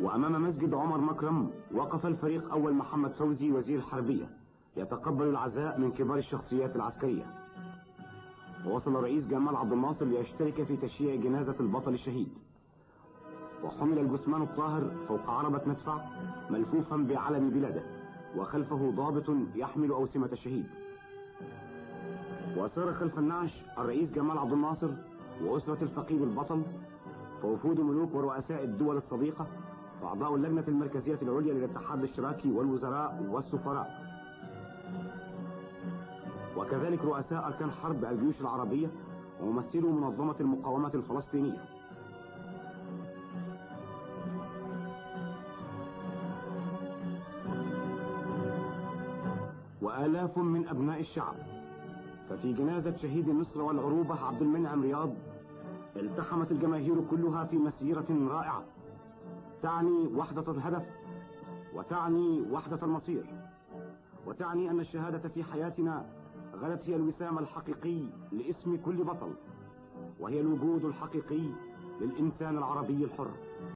وأمام مسجد عمر مكرم وقف الفريق أول محمد فوزي وزير الحربية يتقبل العزاء من كبار الشخصيات العسكرية. ووصل الرئيس جمال عبد الناصر ليشترك في تشييع جنازة البطل الشهيد، وحمل الجثمان الطاهر فوق عربة مدفع ملفوفا بعلم بلاده، وخلفه ضابط يحمل أوسمة الشهيد. وسار خلف النعش الرئيس جمال عبد الناصر وأسرة الفقيد البطل، ووفود ملوك ورؤساء الدول الصديقة، وأعضاء اللجنة المركزية العليا للاتحاد الاشتراكي والوزراء والسفراء، وكذلك رؤساء أركان حرب الجيوش العربية وممثلو منظمة المقاومة الفلسطينية. وآلاف من أبناء الشعب. ففي جنازة شهيد مصر والعروبة عبد المنعم رياض التحمت الجماهير كلها في مسيرة رائعة تعني وحدة الهدف، وتعني وحدة المصير، وتعني أن الشهادة في حياتنا غدت هي الوسام الحقيقي لاسم كل بطل، وهي الوجود الحقيقي للإنسان العربي الحر.